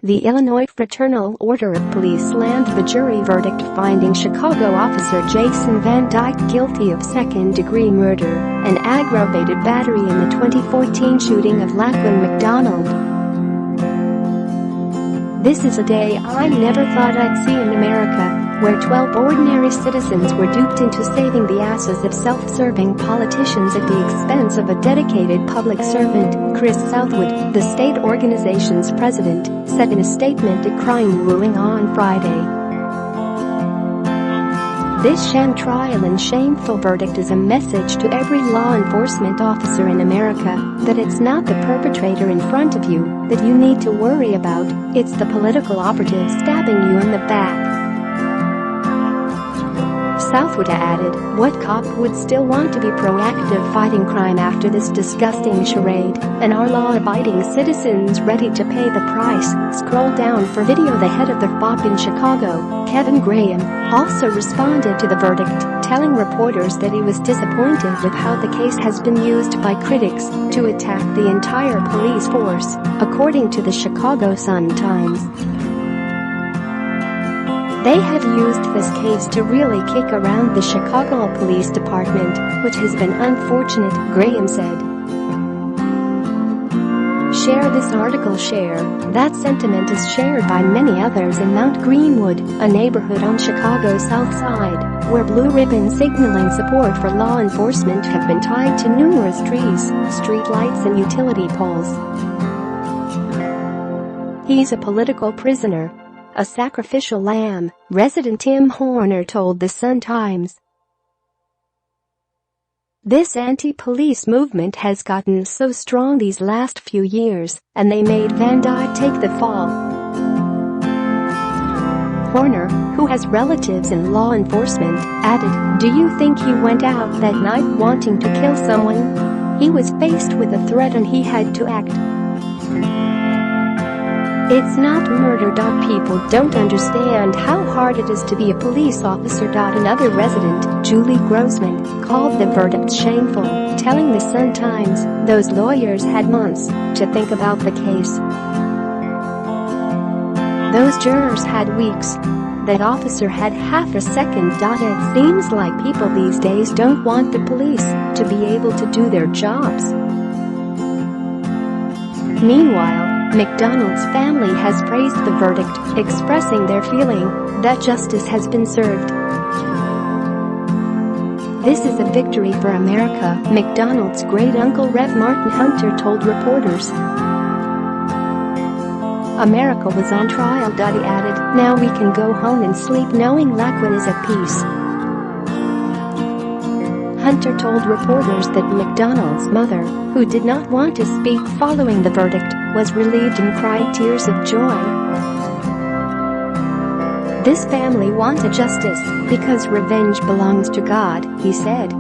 The Illinois Fraternal Order of Police slammed the jury verdict finding Chicago officer Jason Van Dyke guilty of second-degree murder and aggravated battery in the 2014 shooting of Laquan McDonald. "This is a day I never thought I'd see in America, where 12 ordinary citizens were duped into saving the asses of self-serving politicians at the expense of a dedicated public servant," Chris Southwood, the state organization's president, said in a statement decrying ruling on Friday. "This sham trial and shameful verdict is a message to every law enforcement officer in America that it's not the perpetrator in front of you that you need to worry about, it's the political operative stabbing you in the back." Southwood added, "What cop would still want to be proactive fighting crime after this disgusting charade, and are law-abiding citizens ready to pay the price?" Scroll down for video. The head of the FOP in Chicago, Kevin Graham, also responded to the verdict, telling reporters that he was disappointed with how the case has been used by critics to attack the entire police force, according to the Chicago Sun-Times. "They have used this case to really kick around the Chicago Police Department, which has been unfortunate," Graham said. "Share this article." That sentiment is shared by many others in Mount Greenwood, a neighborhood on Chicago's South Side, where blue ribbons signaling support for law enforcement have been tied to numerous trees, street lights and utility poles. "He's a political prisoner, a sacrificial lamb," resident Tim Horner told the Sun-Times. "This anti-police movement has gotten so strong these last few years, and they made Van Dyke take the fall." Horner, who has relatives in law enforcement, added, "Do you think he went out that night wanting to kill someone? He was faced with a threat and he had to act. It's not murder. People don't understand how hard it is to be a police officer." Another resident, Julie Grossman, called the verdict shameful, telling the Sun-Times those lawyers had months to think about the case. "Those jurors had weeks. That officer had half a second. It seems like people these days don't want the police to be able to do their jobs." Meanwhile, McDonald's family has praised the verdict, expressing their feeling that justice has been served. "This is a victory for America," McDonald's great-uncle Rev. Martin Hunter told reporters. "America was on trial," he added. "Now we can go home and sleep knowing Laquan is at peace." Hunter told reporters that McDonald's mother, who did not want to speak following the verdict, was relieved and cried tears of joy. "This family wanted justice because revenge belongs to God," he said.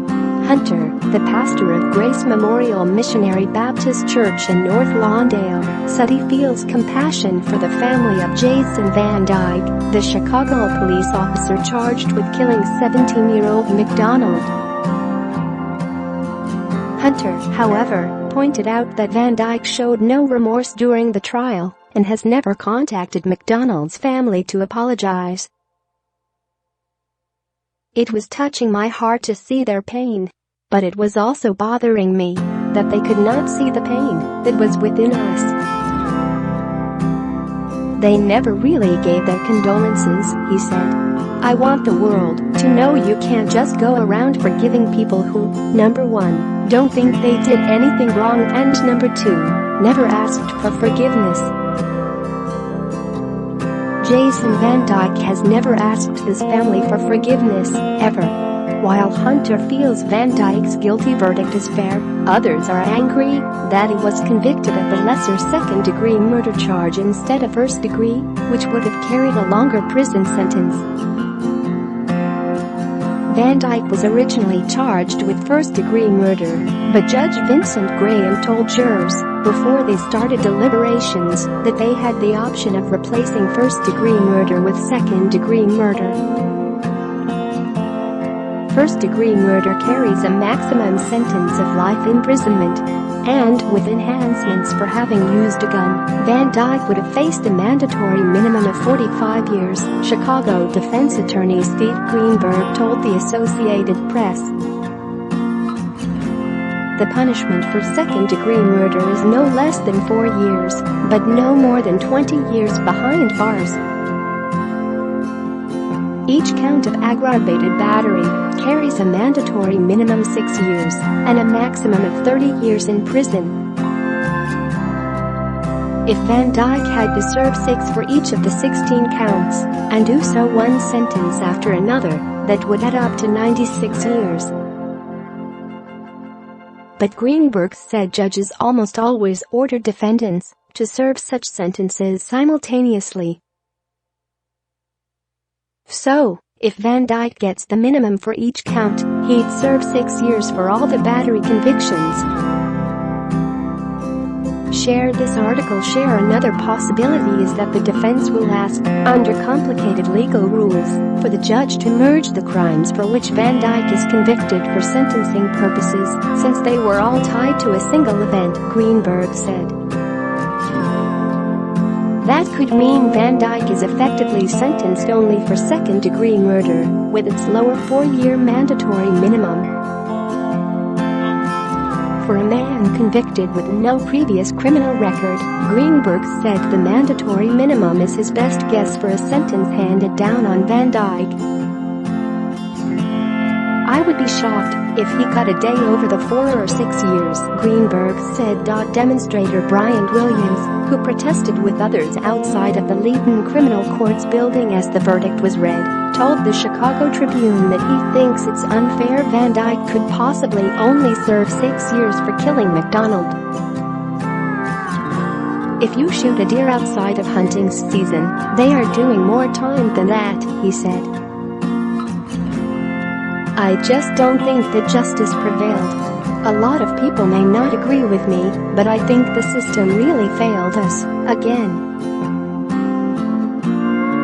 Hunter, the pastor of Grace Memorial Missionary Baptist Church in North Lawndale, said he feels compassion for the family of Jason Van Dyke, the Chicago police officer charged with killing 17-year-old McDonald. Hunter, however, pointed out that Van Dyke showed no remorse during the trial and has never contacted McDonald's family to apologize. "It was touching my heart to see their pain, but it was also bothering me that they could not see the pain that was within us. They never really gave their condolences," he said. "I want the world to know you can't just go around forgiving people who, number one, don't think they did anything wrong and number two, never asked for forgiveness." Jason Van Dyke has never asked his family for forgiveness, ever. While Hunter feels Van Dyke's guilty verdict is fair, others are angry that he was convicted of the lesser second-degree murder charge instead of first-degree, which would have carried a longer prison sentence. Van Dyke was originally charged with first-degree murder, but Judge Vincent Graham told jurors, before they started deliberations, that they had the option of replacing first-degree murder with second-degree murder. First-degree murder carries a maximum sentence of life imprisonment, and with enhancements for having used a gun, Van Dyke would have faced a mandatory minimum of 45 years, Chicago defense attorney Steve Greenberg told the Associated Press. The punishment for second-degree murder is no less than 4 years, but no more than 20 years behind bars. Each count of aggravated battery carries a mandatory minimum 6 years and a maximum of 30 years in prison. If Van Dyke had to serve 6 for each of the 16 counts and do so one sentence after another, that would add up to 96 years. But Greenberg said judges almost always order defendants to serve such sentences simultaneously. So, if Van Dyke gets the minimum for each count, he'd serve 6 years for all the battery convictions. Share this article. Share another possibility is that the defense will ask, under complicated legal rules, for the judge to merge the crimes for which Van Dyke is convicted for sentencing purposes, since they were all tied to a single event, Greenberg said. That could mean Van Dyke is effectively sentenced only for second-degree murder, with its lower 4-year mandatory minimum. For a man convicted with no previous criminal record, Greenberg said the mandatory minimum is his best guess for a sentence handed down on Van Dyke. I would be shocked if he got a day over the 4 or 6 years, Greenberg said. Demonstrator Brian Williams, who protested with others outside of the Leaden Criminal Courts building as the verdict was read, told the Chicago Tribune that he thinks it's unfair Van Dyke could possibly only serve 6 years for killing McDonald. If you shoot a deer outside of hunting season, they are doing more time than that, he said. I just don't think that justice prevailed. A lot of people may not agree with me, but I think the system really failed us, again.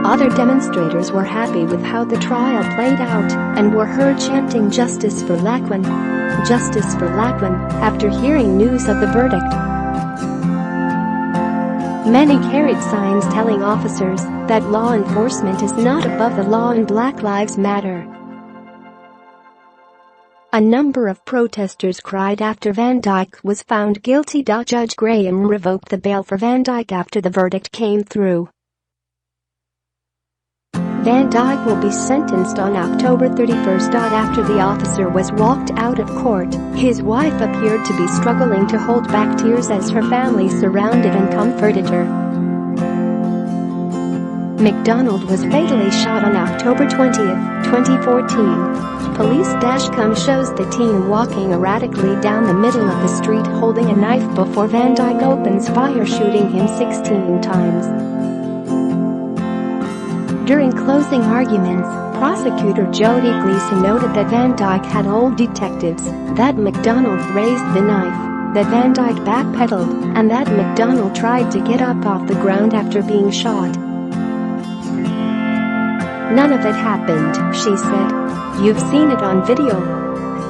Other demonstrators were happy with how the trial played out and were heard chanting "Justice for Laquan, Justice for Laquan" after hearing news of the verdict. Many carried signs telling officers that law enforcement is not above the law and Black Lives Matter. A number of protesters cried after Van Dyke was found guilty. Judge Graham revoked the bail for Van Dyke after the verdict came through. Van Dyke will be sentenced on October 31st. After the officer was walked out of court, his wife appeared to be struggling to hold back tears as her family surrounded and comforted her. McDonald was fatally shot on October 20, 2014. Police.com shows the teen walking erratically down the middle of the street holding a knife before Van Dyke opens fire, shooting him 16 times. During closing arguments, prosecutor Jody Gleason noted that Van Dyke had told detectives that McDonald raised the knife, that Van Dyke backpedaled, and that McDonald tried to get up off the ground after being shot. None of it happened, she said. You've seen it on video.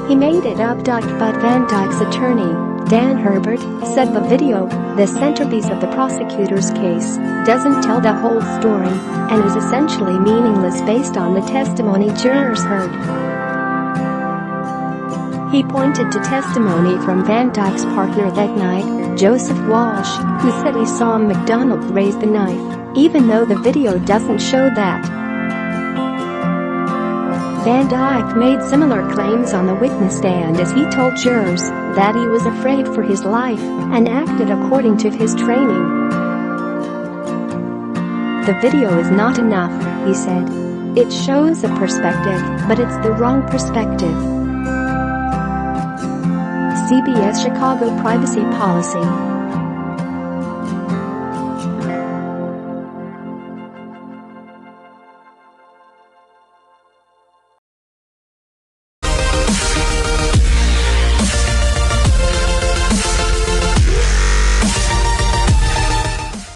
He made it up. But Van Dyke's attorney, Dan Herbert, said the video, the centerpiece of the prosecutor's case, doesn't tell the whole story and is essentially meaningless based on the testimony jurors heard. He pointed to testimony from Van Dyke's partner that night, Joseph Walsh, who said he saw McDonald raise the knife, even though the video doesn't show that. Van Dyke made similar claims on the witness stand as he told jurors that he was afraid for his life and acted according to his training. The video is not enough, he said. It shows a perspective, but it's the wrong perspective. CBS Chicago Privacy Policy.